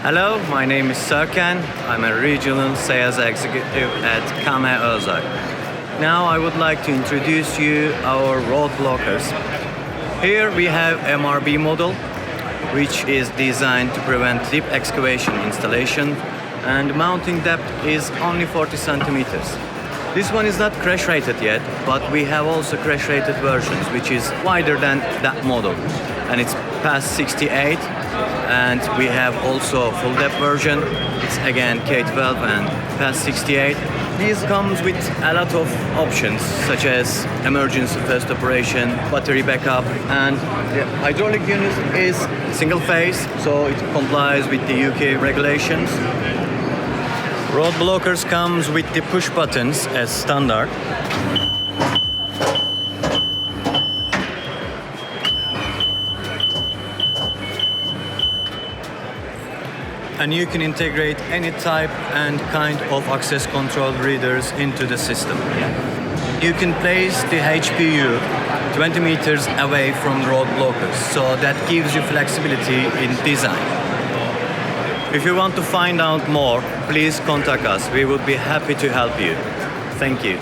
Hello, my name is Serkan. I'm a regional sales executive at OZAK. Now I would like to introduce you our road blockers. Here we have MRB model, which is designed to prevent deep excavation installation, and mounting depth is only 40 centimeters. This one is not crash rated yet, but we have also crash rated versions, which is wider than that model, and it's past 68. And we have also full depth version. It's again K12 and past 68. These comes with a lot of options such as emergency first operation, battery backup, and the hydraulic unit is single phase, so it complies with the UK regulations. Road blockers comes with the push buttons as standard. And you can integrate any type and kind of access control readers into the system. You can place the HPU 20 meters away from the road blockers, so that gives you flexibility in design. If you want to find out more, please contact us. We would be happy to help you. Thank you.